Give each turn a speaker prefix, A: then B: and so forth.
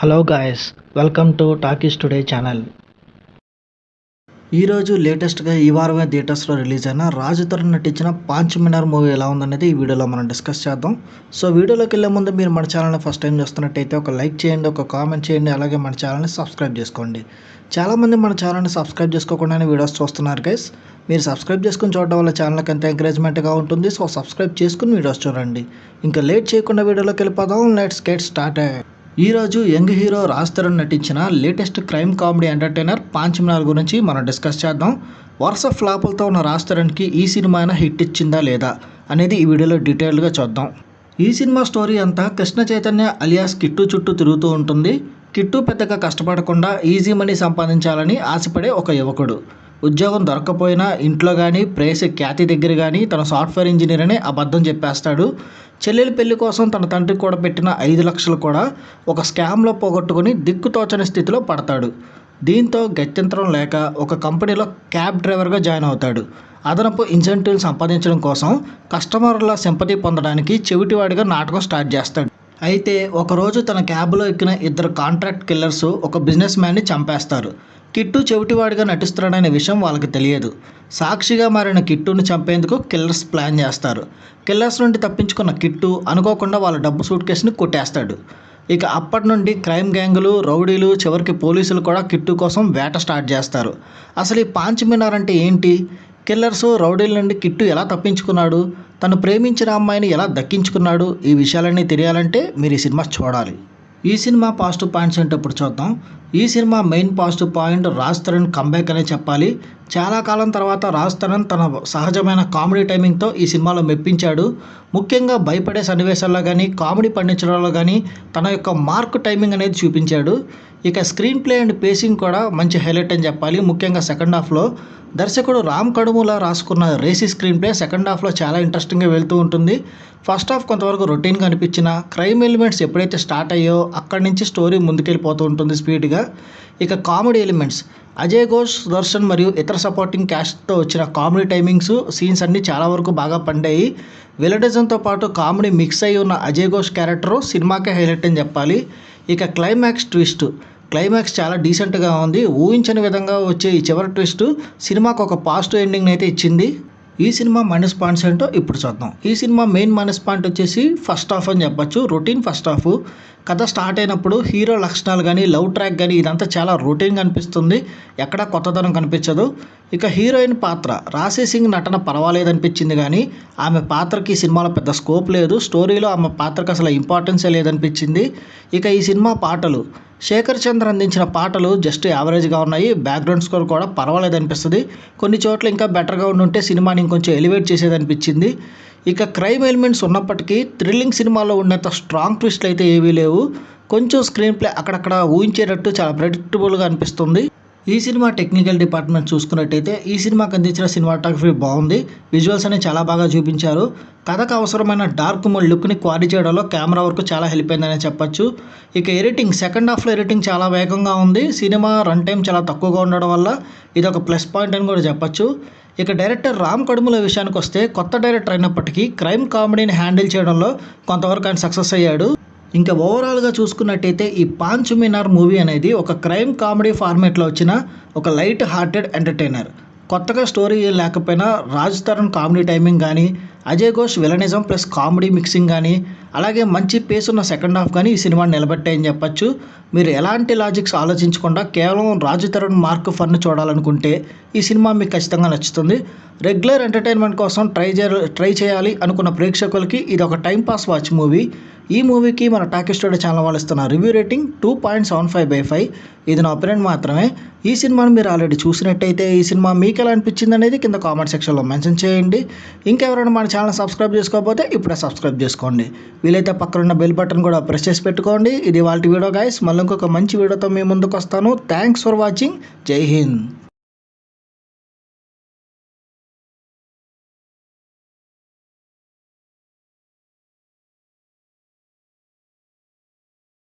A: Hello guys, welcome to talkies today channel. ఈరోజు లేటెస్ట్గా ఈ వారమే థియేటర్స్లో రిలీజ్ అయిన రాజ్ తరుణ్ నటించిన పాంచ్ మినార్ మూవీ ఎలా ఉందనేది ఈ వీడియోలో మనం డిస్కస్ చేద్దాం. సో వీడియోలోకి వెళ్ళే ముందు మీరు మన ఛానల్ని ఫస్ట్ టైం చూస్తున్నట్టయితే ఒక లైక్ చేయండి, ఒక కామెంట్ చేయండి, అలాగే మన ఛానల్ని సబ్స్క్రైబ్ చేసుకోండి. చాలామంది మన ఛానల్ని సబ్స్క్రైబ్ చేసుకోకుండానే వీడియోస్ చూస్తున్నారు గైస్. మీరు సబ్స్క్రైబ్ చేసుకుని చూడడం వల్ల ఛానల్కి ఎంత ఎంకరేజ్మెంట్గా ఉంటుంది. సో సబ్స్క్రైబ్ చేసుకుని వీడియోస్ చూడండి. ఇంకా లేట్ చేయకుండా వీడియోలోకి వెళ్ళిపోదాం. Let's get started. ఈరోజు యంగ్ హీరో రాజ్ తరుణ్ నటించిన లేటెస్ట్ క్రైమ్ కామెడీ ఎంటర్టైనర్ పాంచ్ మినార్ గురించి మనం డిస్కస్ చేద్దాం. వరుస ఫ్లాపులతో ఉన్న రాజ్ తరుణ్కి ఈ సినిమా అయినా హిట్ ఇచ్చిందా లేదా అనేది ఈ వీడియోలో డీటెయిల్గా చూద్దాం. ఈ సినిమా స్టోరీ అంతా కృష్ణ చైతన్య అలియాస్ కిట్టు చుట్టూ తిరుగుతూ ఉంటుంది. కిట్టు పెద్దగా కష్టపడకుండా ఈజీ మనీ సంపాదించాలని ఆశపడే ఒక యువకుడు. ఉద్యోగం దొరక్కపోయినా ఇంట్లో కానీ ప్రేయసి ఖ్యాతి దగ్గర కానీ తన సాఫ్ట్వేర్ ఇంజనీర్ అని అబద్ధం చెప్పేస్తాడు. చెల్లెలి పెళ్లి కోసం తన తండ్రికి కూడా పెట్టిన 5 లక్షలు కూడా ఒక స్కామ్లో పోగొట్టుకుని దిక్కుతోచని స్థితిలో పడతాడు. దీంతో గత్యంతరం లేక ఒక కంపెనీలో క్యాబ్ డ్రైవర్గా జాయిన్ అవుతాడు. అదనపు ఇన్సెంటివ్లు సంపాదించడం కోసం కస్టమర్ల సింపతి పొందడానికి చెవిటివాడిగా నాటకం స్టార్ట్ చేస్తాడు. అయితే ఒకరోజు తన క్యాబ్లో ఎక్కిన 2 కాంట్రాక్ట్ కిల్లర్స్ ఒక బిజినెస్ మ్యాన్ని చంపేస్తారు. కిట్టు చెవిటివాడిగా నటిస్తున్నాడనే విషయం వాళ్ళకి తెలియదు. సాక్షిగా మారిన కిట్టుని చంపేందుకు కిల్లర్స్ ప్లాన్ చేస్తారు. కిల్లర్స్ నుండి తప్పించుకున్న కిట్టు అనుకోకుండా వాళ్ళ డబ్బు సూట్ కేసుని కొట్టేస్తాడు. ఇక అప్పటి నుండి క్రైమ్ గ్యాంగులు, రౌడీలు, చివరికి పోలీసులు కూడా కిట్టు కోసం వేట స్టార్ట్ చేస్తారు. అసలు ఈ పాంచ్ మినార్ అంటే ఏంటి? కిల్లర్స్, రౌడీల నుండి కిట్టు ఎలా తప్పించుకున్నాడు? తను ప్రేమించిన అమ్మాయిని ఎలా దక్కించుకున్నాడు? ఈ విషయాలన్నీ తెలియాలంటే మీరు ఈ సినిమా చూడాలి. ఈ సినిమా పాజిటివ్ పాయింట్స్ ఏంటో ఇప్పుడు చూద్దాం. ఈ cinema main positive point Raj Tarun comeback అనే చెప్పాలి. చాలా కాలం తర్వాత రాజ్ తరుణ్ తన సహజమైన కామెడీ టైమింగ్తో ఈ సినిమాలో మెప్పించాడు. ముఖ్యంగా భయపడే సన్నివేశాల్లో కానీ, కామెడీ పండించడంలో కానీ తన యొక్క మార్క్ టైమింగ్ అనేది చూపించాడు. ఇక స్క్రీన్ ప్లే అండ్ పేసింగ్ కూడా మంచి హైలైట్ అని చెప్పాలి. ముఖ్యంగా సెకండ్ హాఫ్లో దర్శకుడు రామ్ కడుములా రాసుకున్న రేసీ స్క్రీన్ ప్లే సెకండ్ హాఫ్లో చాలా ఇంట్రెస్టింగ్గా వెళ్తూ ఉంటుంది. ఫస్ట్ హాఫ్ కొంతవరకు రొటీన్గా అనిపించిన క్రైమ్ ఎలిమెంట్స్ ఎప్పుడైతే స్టార్ట్ అయ్యో అక్కడి నుంచి స్టోరీ ముందుకెళ్ళిపోతూ ఉంటుంది స్పీడ్గా. ఇక కామెడీ ఎలిమెంట్స్ అజయ్ ఘోష్, సుదర్శన్ మరియు ఇతర సపోర్టింగ్ క్యాస్ట్తో వచ్చిన కామెడీ టైమింగ్స్, సీన్స్ అన్నీ చాలా వరకు బాగా పండాయి. విలనిజంతో పాటు కామెడీ మిక్స్ అయి ఉన్న అజయ్ ఘోష్ క్యారెక్టరు సినిమాకే హైలైట్ అని చెప్పాలి. ఇక క్లైమాక్స్ చాలా డీసెంట్గా ఉంది. ఊహించని విధంగా వచ్చే ఈ చివరి ట్విస్ట్ సినిమాకు ఒక పాజిటివ్ ఎండింగ్ అయితే ఇచ్చింది. ఈ సినిమా మైనస్ పాయింట్స్ ఏంటో ఇప్పుడు చూద్దాం. ఈ సినిమా మెయిన్ మైనస్ పాయింట్ వచ్చేసి ఫస్ట్ హాఫ్ అని చెప్పొచ్చు. Routine first half. కథ స్టార్ట్ అయినప్పుడు హీరో లక్షణాలు కానీ, లవ్ ట్రాక్ కానీ ఇదంతా చాలా రొటీన్గా అనిపిస్తుంది. ఎక్కడా కొత్తదనం కనిపించదు. ఇక హీరోయిన్ పాత్ర రాశి సింగ్ నటన పర్వాలేదనిపించింది కానీ ఆమె పాత్రకి సినిమాలో పెద్ద స్కోప్ లేదు. స్టోరీలో ఆమె పాత్రకు అసలు ఇంపార్టెన్సే లేదనిపించింది. ఇక ఈ సినిమా పాటలు శేఖర్ చంద్ర అందించిన పాటలు జస్ట్ యావరేజ్గా ఉన్నాయి. బ్యాక్గ్రౌండ్ స్కోర్ కూడా పర్వాలేదు అనిపిస్తుంది. కొన్ని చోట్ల ఇంకా బెటర్గా ఉండుంటే సినిమాని ఇంకొంచెం ఎలివేట్ చేసేది అనిపించింది. ఇక క్రైమ్ ఎలిమెంట్స్ ఉన్నప్పటికీ థ్రిల్లింగ్ సినిమాలో ఉన్నంత స్ట్రాంగ్ ట్విస్ట్లు అయితే ఏవీ లేవు. కొంచెం స్క్రీన్ ప్లే అక్కడక్కడ ఊహించేటట్టు చాలా ప్రెడిక్టబుల్గా అనిపిస్తుంది. ఈ సినిమా టెక్నికల్ డిపార్ట్మెంట్ చూసుకున్నట్టయితే ఈ సినిమాకి అందించిన సినిమాటోగ్రఫీ బాగుంది. విజువల్స్ అనేవి చాలా బాగా చూపించారు. కథకు అవసరమైన డార్క్ మోడ్ లుక్ని క్వారీ చేయడంలో కెమెరా వర్క్ చాలా హెల్ప్ అయిందనే చెప్పొచ్చు. ఇక ఎడిటింగ్ సెకండ్ హాఫ్లో ఎడిటింగ్ చాలా వేగంగా ఉంది. సినిమా రన్ టైం చాలా తక్కువగా ఉండడం వల్ల ఇది ఒక ప్లస్ పాయింట్ అని కూడా చెప్పొచ్చు. ఇక డైరెక్టర్ రామ్ కడుముల విషయానికి వస్తే కొత్త డైరెక్టర్ అయినప్పటికీ క్రైమ్ కామెడీని హ్యాండిల్ చేయడంలో కొంతవరకు ఆయన సక్సెస్ అయ్యాడు. ఇంకా ఓవరాల్గా చూసుకున్నట్టయితే ఈ పాంచ్ మినార్ మూవీ అనేది ఒక క్రైమ్ కామెడీ ఫార్మేట్లో వచ్చిన ఒక లైట్ హార్టెడ్ ఎంటర్టైనర్. కొత్తగా స్టోరీ లేకపోయినా రాజ్ తరుణ్ కామెడీ టైమింగ్ కానీ, Ajay Ghosh villainism plus comedy mixing కానీ, అలాగే మంచి పేస్ ఉన్న సెకండ్ హాఫ్ కానీ ఈ సినిమాని నిలబెట్టాయని చెప్పొచ్చు. మీరు ఎలాంటి లాజిక్స్ ఆలోచించకుండా కేవలం రాజ్ తరుణ్ మార్క్ ఫన్ చూడాలనుకుంటే ఈ సినిమా మీకు ఖచ్చితంగా నచ్చుతుంది. రెగ్యులర్ ఎంటర్టైన్మెంట్ కోసం ట్రై చేయాలి అనుకున్న ప్రేక్షకులకి ఇది ఒక టైంపాస్ వాచ్ మూవీ. ఈ మూవీకి మన టాకీస్ టుడే ఛానల్ వాళ్ళు ఇస్తున్న రివ్యూ రేటింగ్ 2.75/5. ఇది నా ఒపీనియన్ మాత్రమే. ఈ సినిమాను మీరు ఆల్రెడీ చూసినట్టయితే ఈ సినిమా మీకు ఎలా అనిపించింది అనేది కింద కామెంట్ సెక్షన్లో మెన్షన్ చేయండి. ఇంకెవరైనా మన ఛానల్ సబ్స్క్రైబ్ చేసుకోకపోతే ఇప్పుడే సబ్స్క్రైబ్ చేసుకోండి. వీలైతే పక్కనున్న బెల్ బటన్ కూడా ప్రెస్ చేసి పెట్టుకోండి. ఇది వాళ్ళ వీడియో గైస్. మళ్ళీ ఇంకొక మంచి వీడియోతో మీ ముందుకు వస్తాను. Thanks for watching. జై హింద్.